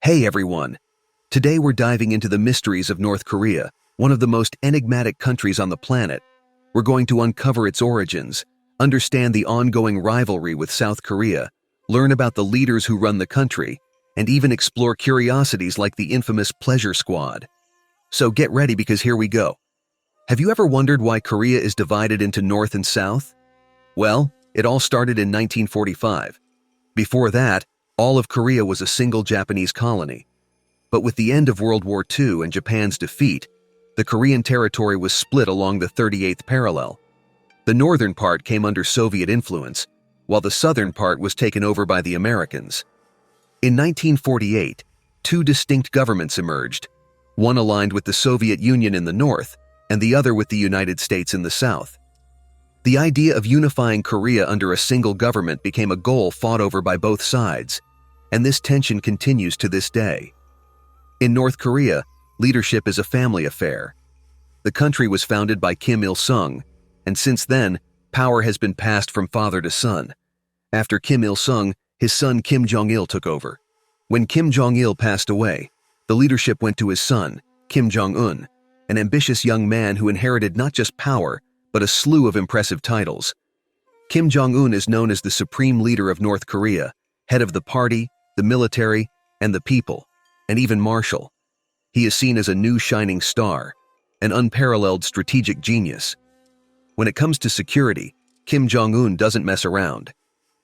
Hey everyone! Today we're diving into the mysteries of North Korea, one of the most enigmatic countries on the planet. We're going to uncover its origins, understand the ongoing rivalry with South Korea, learn about the leaders who run the country, and even explore curiosities like the infamous Pleasure Squad. So get ready because here we go. Have you ever wondered why Korea is divided into North and South? Well, it all started in 1945. Before that, all of Korea was a single Japanese colony. But with the end of World War II and Japan's defeat, the Korean territory was split along the 38th parallel. The northern part came under Soviet influence, while the southern part was taken over by the Americans. In 1948, two distinct governments emerged, one aligned with the Soviet Union in the north and the other with the United States in the south. The idea of unifying Korea under a single government became a goal fought over by both sides, and this tension continues to this day. In North Korea, leadership is a family affair. The country was founded by Kim Il-sung, and since then, power has been passed from father to son. After Kim Il-sung, his son Kim Jong-il took over. When Kim Jong-il passed away, the leadership went to his son, Kim Jong-un, an ambitious young man who inherited not just power, but a slew of impressive titles. Kim Jong-un is known as the supreme leader of North Korea, head of the party, the military, and the people, and even marshal. He is seen as a new shining star, an unparalleled strategic genius. When it comes to security, Kim Jong-un doesn't mess around.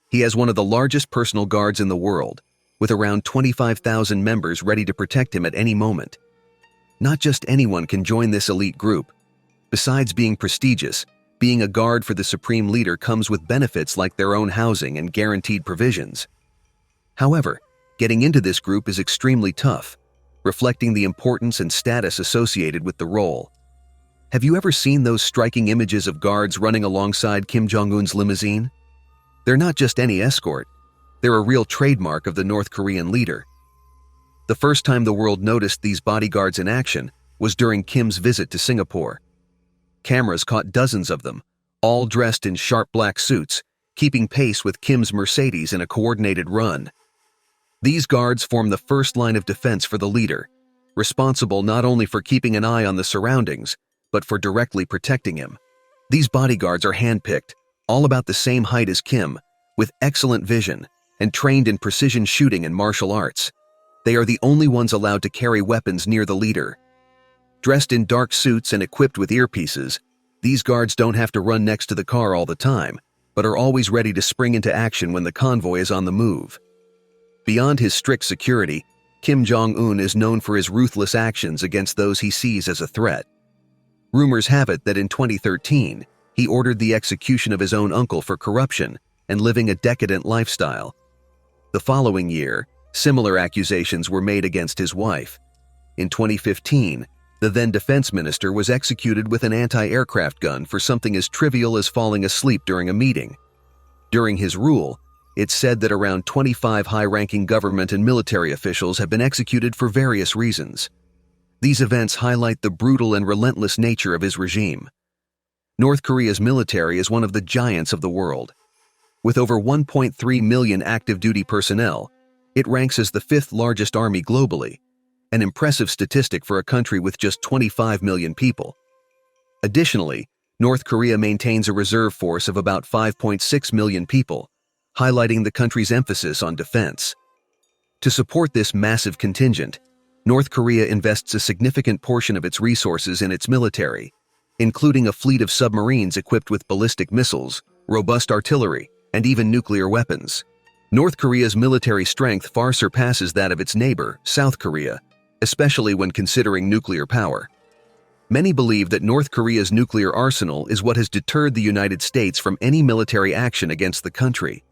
He has one of the largest personal guards in the world, with around 25,000 members ready to protect him at any moment. Not just anyone can join this elite group. Besides being prestigious, being a guard for the supreme leader comes with benefits like their own housing and guaranteed provisions. However, getting into this group is extremely tough, reflecting the importance and status associated with the role. Have you ever seen those striking images of guards running alongside Kim Jong-un's limousine? They're not just any escort, they're a real trademark of the North Korean leader. The first time the world noticed these bodyguards in action was during Kim's visit to Singapore. Cameras caught dozens of them, all dressed in sharp black suits, keeping pace with Kim's Mercedes in a coordinated run. These guards form the first line of defense for the leader, responsible not only for keeping an eye on the surroundings, but for directly protecting him. These bodyguards are handpicked, all about the same height as Kim, with excellent vision, and trained in precision shooting and martial arts. They are the only ones allowed to carry weapons near the leader. Dressed in dark suits and equipped with earpieces, these guards don't have to run next to the car all the time, but are always ready to spring into action when the convoy is on the move. Beyond his strict security, Kim Jong-un is known for his ruthless actions against those he sees as a threat. Rumors have it that in 2013, he ordered the execution of his own uncle for corruption and living a decadent lifestyle. The following year, similar accusations were made against his wife. In 2015, the then defense minister was executed with an anti-aircraft gun for something as trivial as falling asleep during a meeting. During his rule, it's said that around 25 high-ranking government and military officials have been executed for various reasons. These events highlight the brutal and relentless nature of his regime. North Korea's military is one of the giants of the world. With over 1.3 million active-duty personnel, it ranks as the fifth largest army globally, an impressive statistic for a country with just 25 million people. Additionally, North Korea maintains a reserve force of about 5.6 million people, highlighting the country's emphasis on defense. To support this massive contingent, North Korea invests a significant portion of its resources in its military, including a fleet of submarines equipped with ballistic missiles, robust artillery, and even nuclear weapons. North Korea's military strength far surpasses that of its neighbor, South Korea, especially when considering nuclear power. Many believe that North Korea's nuclear arsenal is what has deterred the United States from any military action against the country.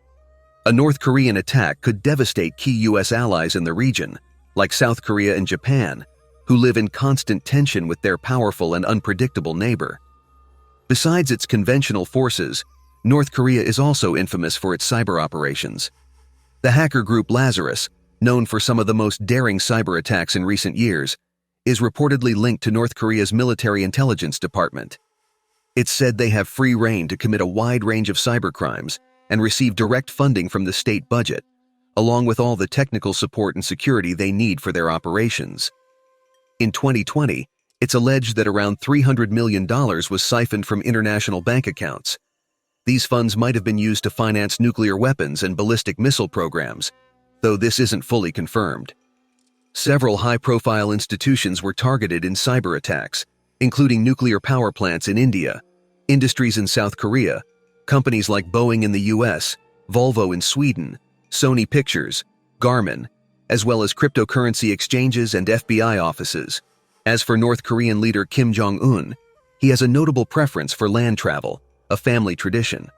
A North Korean attack could devastate key U.S. allies in the region, like South Korea and Japan, who live in constant tension with their powerful and unpredictable neighbor. Besides its conventional forces, North Korea is also infamous for its cyber operations. The hacker group Lazarus, known for some of the most daring cyber attacks in recent years, is reportedly linked to North Korea's military intelligence department. It's said they have free rein to commit a wide range of cybercrimes and receive direct funding from the state budget, along with all the technical support and security they need for their operations. In 2020, it's alleged that around $300 million was siphoned from international bank accounts. These funds might have been used to finance nuclear weapons and ballistic missile programs, though this isn't fully confirmed. Several high-profile institutions were targeted in cyber attacks, including nuclear power plants in India, industries in South Korea, companies like Boeing in the US, Volvo in Sweden, Sony Pictures, Garmin, as well as cryptocurrency exchanges and FBI offices. As for North Korean leader Kim Jong-un, he has a notable preference for land travel, a family tradition.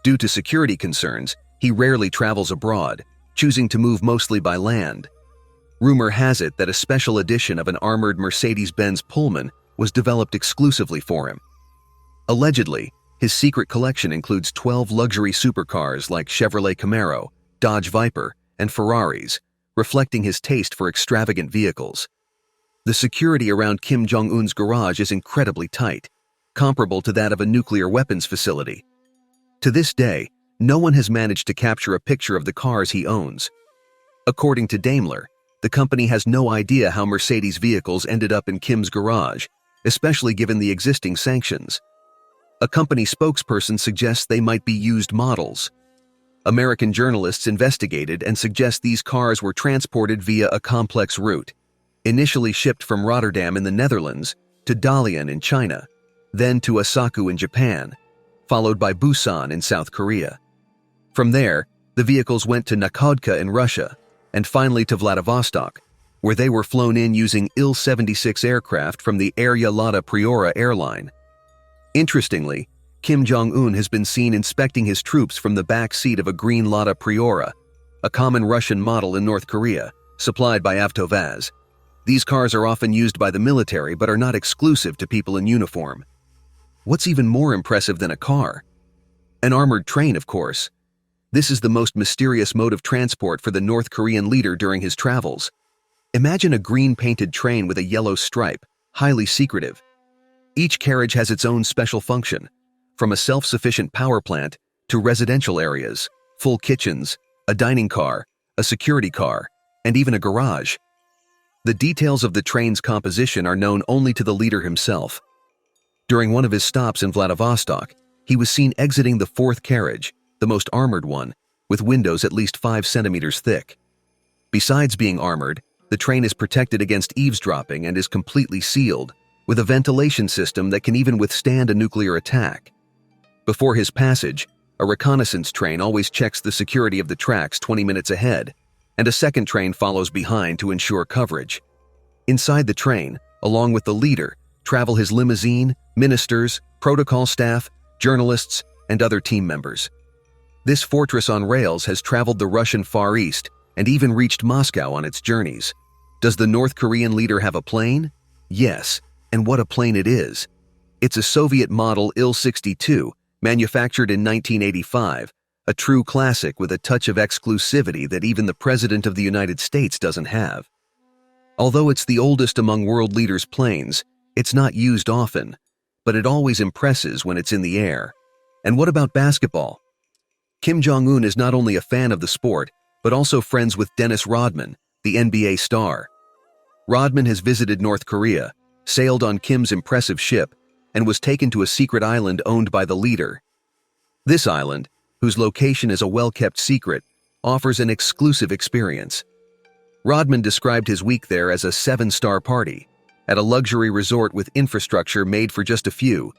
Due to security concerns, he rarely travels abroad, choosing to move mostly by land. Rumor has it that a special edition of an armored Mercedes-Benz Pullman was developed exclusively for him. Allegedly, his secret collection includes 12 luxury supercars like Chevrolet Camaro, Dodge Viper, and Ferraris, reflecting his taste for extravagant vehicles. The security around Kim Jong-un's garage is incredibly tight, comparable to that of a nuclear weapons facility. To this day, no one has managed to capture a picture of the cars he owns. According to Daimler, the company has no idea how Mercedes vehicles ended up in Kim's garage, especially given the existing sanctions. A company spokesperson suggests they might be used models. American journalists investigated and suggest these cars were transported via a complex route, initially shipped from Rotterdam in the Netherlands to Dalian in China, then to Osaka in Japan, followed by Busan in South Korea. From there, the vehicles went to Nakhodka in Russia, and finally to Vladivostok, where they were flown in using Il-76 aircraft from the Air Yalata Priora airline. Interestingly, Kim Jong-un has been seen inspecting his troops from the back seat of a green Lada Priora, a common Russian model in North Korea, supplied by Avtovaz. These cars are often used by the military but are not exclusive to people in uniform. What's even more impressive than a car? An armored train, of course. This is the most mysterious mode of transport for the North Korean leader during his travels. Imagine a green-painted train with a yellow stripe, highly secretive. Each carriage has its own special function, from a self-sufficient power plant to residential areas, full kitchens, a dining car, a security car, and even a garage. The details of the train's composition are known only to the leader himself. During one of his stops in Vladivostok, he was seen exiting the fourth carriage, the most armored one, with windows at least 5 centimeters thick. Besides being armored, the train is protected against eavesdropping and is completely sealed, with a ventilation system that can even withstand a nuclear attack. Before his passage, a reconnaissance train always checks the security of the tracks 20 minutes ahead, and a second train follows behind to ensure coverage. Inside the train, along with the leader, travel his limousine, ministers, protocol staff, journalists, and other team members. This fortress on rails has traveled the Russian Far East and even reached Moscow on its journeys. Does the North Korean leader have a plane? Yes, and what a plane it is. It's a Soviet model Il-62, manufactured in 1985, a true classic with a touch of exclusivity that even the President of the United States doesn't have. Although it's the oldest among world leaders' planes, it's not used often, but it always impresses when it's in the air. And what about basketball? Kim Jong-un is not only a fan of the sport, but also friends with Dennis Rodman, the NBA star. Rodman has visited North Korea, sailed on Kim's impressive ship, and was taken to a secret island owned by the leader. This island, whose location is a well-kept secret, offers an exclusive experience. Rodman described his week there as a 7-star party, at a luxury resort with infrastructure made for just a few,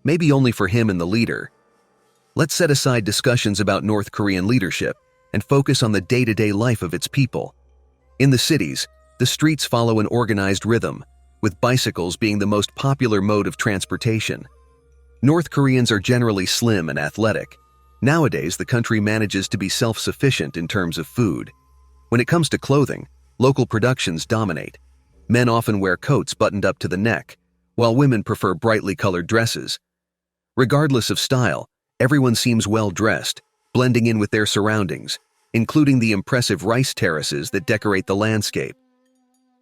maybe only for him and the leader. Let's set aside discussions about North Korean leadership and focus on the day-to-day life of its people. In the cities, the streets follow an organized rhythm, with bicycles being the most popular mode of transportation. North Koreans are generally slim and athletic. Nowadays, the country manages to be self-sufficient in terms of food. When it comes to clothing, local productions dominate. Men often wear coats buttoned up to the neck, while women prefer brightly colored dresses. Regardless of style, everyone seems well-dressed, blending in with their surroundings, including the impressive rice terraces that decorate the landscape.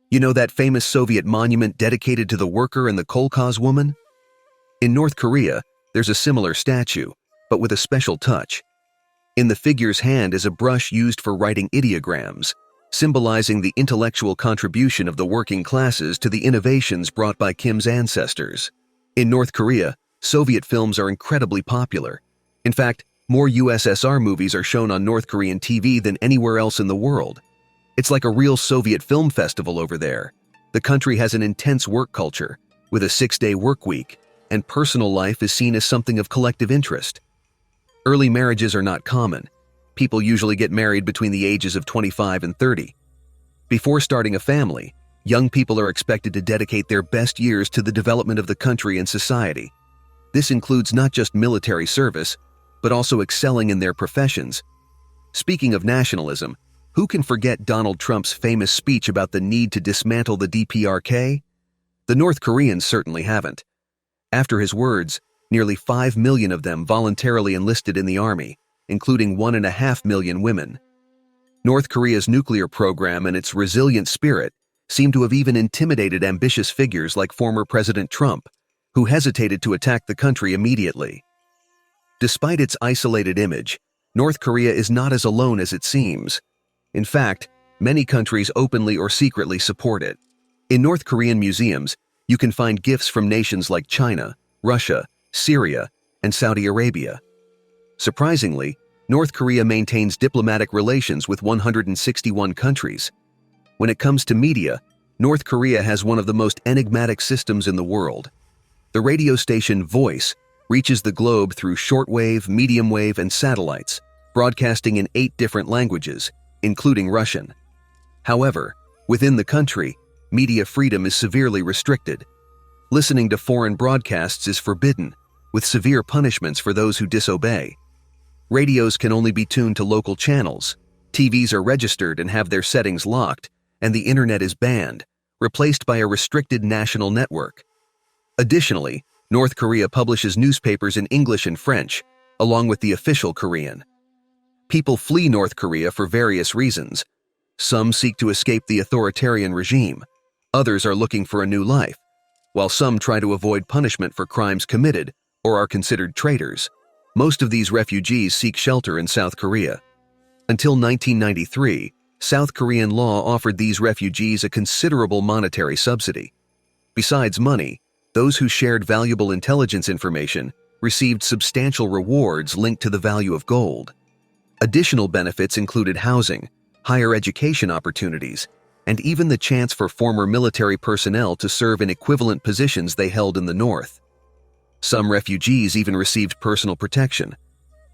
You know that famous Soviet monument dedicated to the worker and the kolkhoz woman? In North Korea, there's a similar statue, but with a special touch. In the figure's hand is a brush used for writing ideograms, symbolizing the intellectual contribution of the working classes to the innovations brought by Kim's ancestors. In North Korea, Soviet films are incredibly popular. In fact, more USSR movies are shown on North Korean TV than anywhere else in the world. It's like a real Soviet film festival over there. The country has an intense work culture, with a 6-day work week, and personal life is seen as something of collective interest. Early marriages are not common. People usually get married between the ages of 25 and 30. Before starting a family, young people are expected to dedicate their best years to the development of the country and society. This includes not just military service, but also excelling in their professions. Speaking of nationalism, who can forget Donald Trump's famous speech about the need to dismantle the DPRK? The North Koreans certainly haven't. After his words, nearly 5 million of them voluntarily enlisted in the army, including 1.5 million women. North Korea's nuclear program and its resilient spirit seem to have even intimidated ambitious figures like former President Trump, who hesitated to attack the country immediately. Despite its isolated image, North Korea is not as alone as it seems. In fact, many countries openly or secretly support it. In North Korean museums, you can find gifts from nations like China, Russia, Syria, and Saudi Arabia. Surprisingly, North Korea maintains diplomatic relations with 161 countries. When it comes to media, North Korea has one of the most enigmatic systems in the world. The radio station Voice reaches the globe through shortwave, medium wave, and satellites, broadcasting in 8 different languages, including Russian. However, within the country, media freedom is severely restricted. Listening to foreign broadcasts is forbidden, with severe punishments for those who disobey. Radios can only be tuned to local channels, TVs are registered and have their settings locked, and the internet is banned, replaced by a restricted national network. Additionally, North Korea publishes newspapers in English and French, along with the official Korean. People flee North Korea for various reasons. Some seek to escape the authoritarian regime. Others are looking for a new life, while some try to avoid punishment for crimes committed or are considered traitors. Most of these refugees seek shelter in South Korea. Until 1993, South Korean law offered these refugees a considerable monetary subsidy. Besides money, those who shared valuable intelligence information received substantial rewards linked to the value of gold. Additional benefits included housing, higher education opportunities, and even the chance for former military personnel to serve in equivalent positions they held in the North. Some refugees even received personal protection.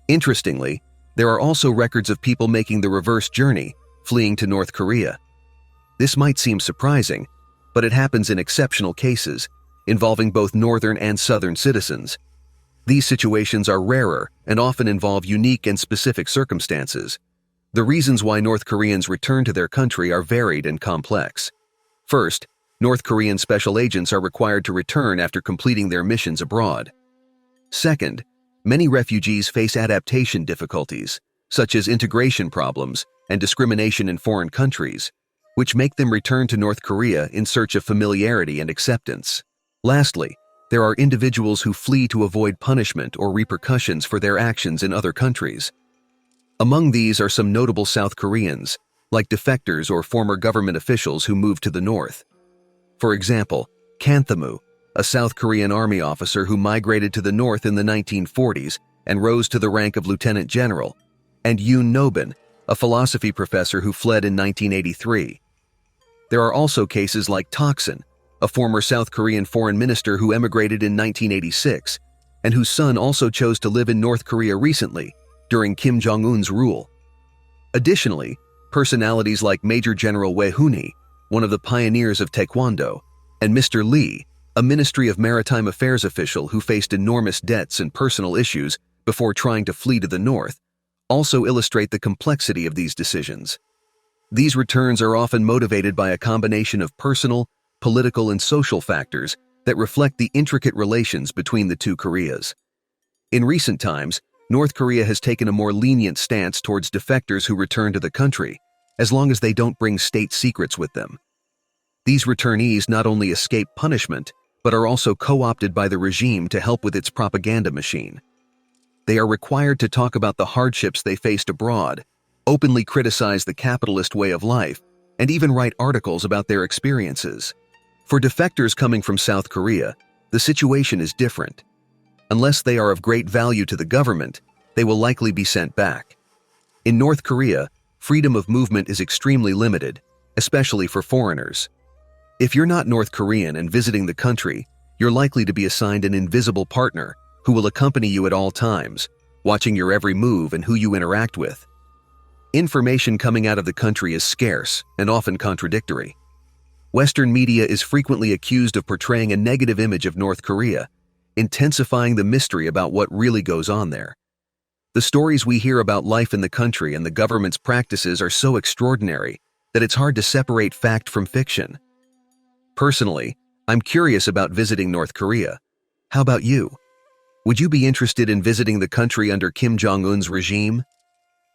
Interestingly, there are also records of people making the reverse journey, fleeing to North Korea. This might seem surprising, but it happens in exceptional cases, involving both northern and southern citizens. These situations are rarer and often involve unique and specific circumstances. The reasons why North Koreans return to their country are varied and complex. First, North Korean special agents are required to return after completing their missions abroad. Second, many refugees face adaptation difficulties, such as integration problems and discrimination in foreign countries, which make them return to North Korea in search of familiarity and acceptance. Lastly, there are individuals who flee to avoid punishment or repercussions for their actions in other countries. Among these are some notable South Koreans, like defectors or former government officials who moved to the north. For example, Kanthamu, a South Korean army officer who migrated to the north in the 1940s and rose to the rank of lieutenant general, and Yoon Nobin, a philosophy professor who fled in 1983. There are also cases like Toksin, a former South Korean foreign minister who emigrated in 1986, and whose son also chose to live in North Korea recently, during Kim Jong-un's rule. Additionally, personalities like Major General Wei Huni, one of the pioneers of Taekwondo, and Mr. Lee, a Ministry of Maritime Affairs official who faced enormous debts and personal issues before trying to flee to the north, also illustrate the complexity of these decisions. These returns are often motivated by a combination of personal, political, and social factors that reflect the intricate relations between the two Koreas. In recent times, North Korea has taken a more lenient stance towards defectors who return to the country, as long as they don't bring state secrets with them. These returnees not only escape punishment, but are also co-opted by the regime to help with its propaganda machine. They are required to talk about the hardships they faced abroad, openly criticize the capitalist way of life, and even write articles about their experiences. For defectors coming from South Korea, the situation is different. Unless they are of great value to the government, they will likely be sent back. In North Korea, freedom of movement is extremely limited, especially for foreigners. If you're not North Korean and visiting the country, you're likely to be assigned an invisible partner who will accompany you at all times, watching your every move and who you interact with. Information coming out of the country is scarce and often contradictory. Western media is frequently accused of portraying a negative image of North Korea, intensifying the mystery about what really goes on there. The stories we hear about life in the country and the government's practices are so extraordinary that it's hard to separate fact from fiction. Personally, I'm curious about visiting North Korea. How about you? Would you be interested in visiting the country under Kim Jong-un's regime?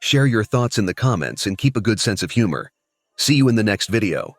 Share your thoughts in the comments and keep a good sense of humor. See you in the next video.